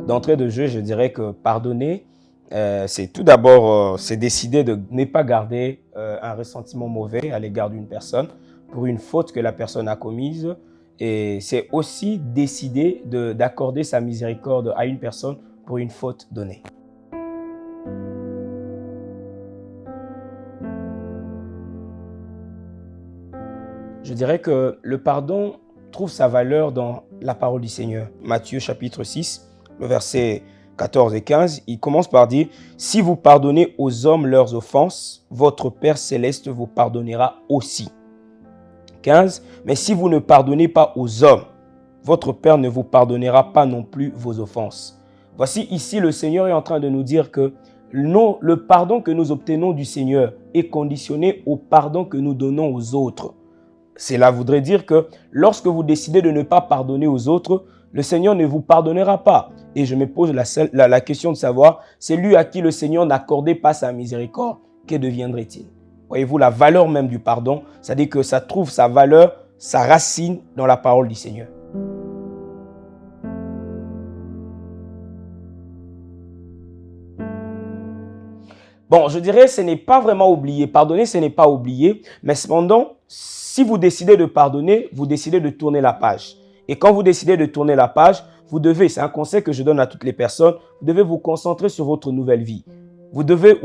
D'entrée de jeu, je dirais que pardonner, c'est tout d'abord, c'est décider de ne pas garder un ressentiment mauvais à l'égard d'une personne pour une faute que la personne a commise. Et c'est aussi décider d'accorder sa miséricorde à une personne pour une faute donnée. Je dirais que le pardon trouve sa valeur dans la parole du Seigneur. Matthieu chapitre 6, le verset 14 et 15, il commence par dire « Si vous pardonnez aux hommes leurs offenses, votre Père céleste vous pardonnera aussi. » 15, « Mais si vous ne pardonnez pas aux hommes, votre Père ne vous pardonnera pas non plus vos offenses. » Voici ici le Seigneur est en train de nous dire que le pardon que nous obtenons du Seigneur est conditionné au pardon que nous donnons aux autres. Cela voudrait dire que lorsque vous décidez de ne pas pardonner aux autres, le Seigneur ne vous pardonnera pas. Et je me pose la question de savoir, celui à qui le Seigneur n'accordait pas sa miséricorde, que deviendrait-il? Voyez-vous, la valeur même du pardon, c'est-à-dire que ça trouve sa valeur, sa racine dans la parole du Seigneur. Bon, je dirais, ce n'est pas vraiment oublié. Pardonner, ce n'est pas oublier. Mais cependant, si vous décidez de pardonner, vous décidez de tourner la page. Et quand vous décidez de tourner la page, vous devez, c'est un conseil que je donne à toutes les personnes, vous devez vous concentrer sur votre nouvelle vie. Vous devez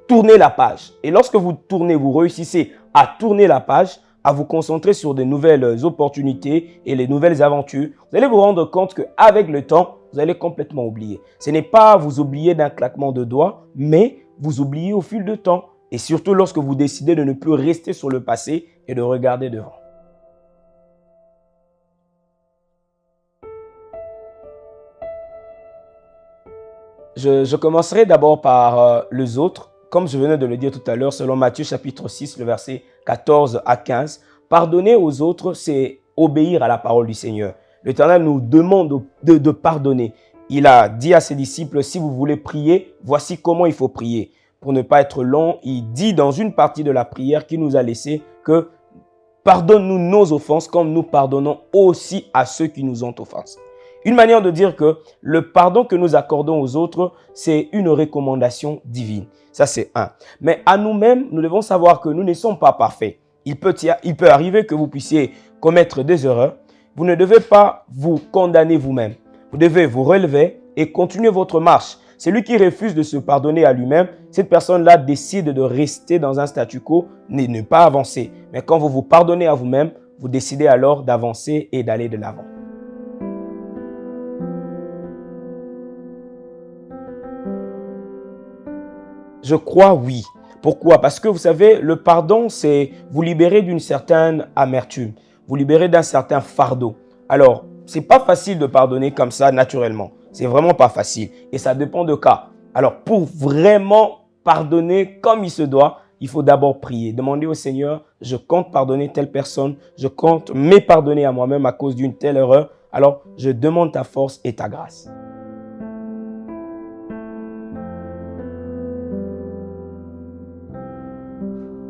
tourner la page. Et lorsque vous tournez, vous réussissez à tourner la page, à vous concentrer sur de nouvelles opportunités et les nouvelles aventures, vous allez vous rendre compte qu'avec le temps, vous allez complètement oublier. Ce n'est pas vous oublier d'un claquement de doigts, mais vous oubliez au fil du temps. Et surtout lorsque vous décidez de ne plus rester sur le passé et de regarder devant. Je commencerai d'abord par les autres. Comme je venais de le dire tout à l'heure, selon Matthieu chapitre 6, le verset 14 à 15, pardonner aux autres, c'est obéir à la parole du Seigneur. L'Éternel nous demande de pardonner. Il a dit à ses disciples, si vous voulez prier, voici comment il faut prier. Pour ne pas être long, il dit dans une partie de la prière qu'il nous a laissé que pardonne-nous nos offenses comme nous pardonnons aussi à ceux qui nous ont offensés. Une manière de dire que le pardon que nous accordons aux autres, c'est une recommandation divine. Ça, c'est un. Mais à nous-mêmes, nous devons savoir que nous ne sommes pas parfaits. Il peut arriver que vous puissiez commettre des erreurs. Vous ne devez pas vous condamner vous-même. Vous devez vous relever et continuer votre marche. Celui qui refuse de se pardonner à lui-même, cette personne-là décide de rester dans un statu quo et ne pas avancer. Mais quand vous vous pardonnez à vous-même, vous décidez alors d'avancer et d'aller de l'avant. Je crois oui. Pourquoi? Parce que vous savez, le pardon, c'est vous libérer d'une certaine amertume, vous libérer d'un certain fardeau. Alors, c'est pas facile de pardonner comme ça naturellement. C'est vraiment pas facile et ça dépend de cas. Alors, pour vraiment pardonner comme il se doit, il faut d'abord prier. Demander au Seigneur, je compte pardonner telle personne, je compte me pardonner à moi-même à cause d'une telle erreur. Alors, je demande ta force et ta grâce.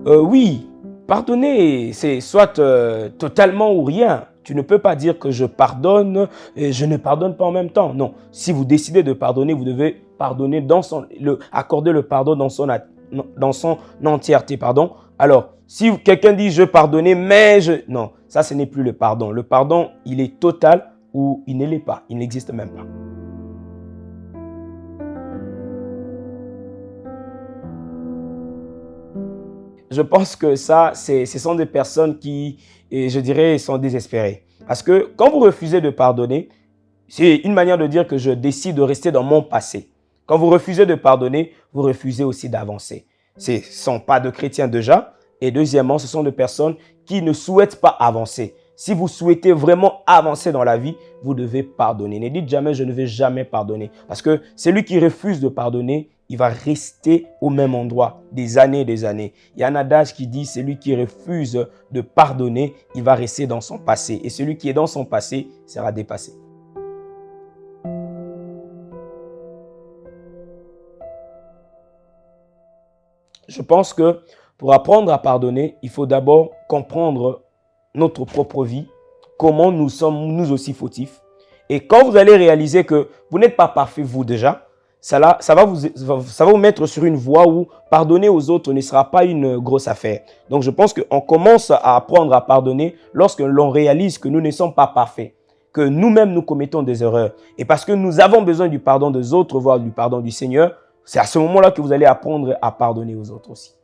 Oui, pardonner, c'est soit totalement ou rien. Tu ne peux pas dire que je pardonne et je ne pardonne pas en même temps. Non, si vous décidez de pardonner, vous devez pardonner accorder le pardon dans son entièreté. Pardon. Alors, si quelqu'un dit je pardonnais, mais je... Non, ça ce n'est plus le pardon. Le pardon, il est total ou il ne l'est pas. Il n'existe même pas. Je pense que ça, ce sont des personnes qui, je dirais, sont désespérées. Parce que quand vous refusez de pardonner, c'est une manière de dire que je décide de rester dans mon passé. Quand vous refusez de pardonner, vous refusez aussi d'avancer. Ce ne sont pas de chrétiens déjà. Et deuxièmement, ce sont des personnes qui ne souhaitent pas avancer. Si vous souhaitez vraiment avancer dans la vie, vous devez pardonner. Ne dites jamais « je ne vais jamais pardonner ». Parce que celui qui refuse de pardonner, il va rester au même endroit des années et des années. Il y a un adage qui dit « celui qui refuse de pardonner, il va rester dans son passé. Et celui qui est dans son passé sera dépassé ». Je pense que pour apprendre à pardonner, il faut d'abord comprendre notre propre vie, comment nous sommes nous aussi fautifs. Et quand vous allez réaliser que vous n'êtes pas parfait vous déjà, ça va vous mettre sur une voie où pardonner aux autres ne sera pas une grosse affaire. Donc je pense qu'on commence à apprendre à pardonner lorsque l'on réalise que nous ne sommes pas parfaits, que nous-mêmes nous commettons des erreurs. Et parce que nous avons besoin du pardon des autres, voire du pardon du Seigneur, c'est à ce moment-là que vous allez apprendre à pardonner aux autres aussi.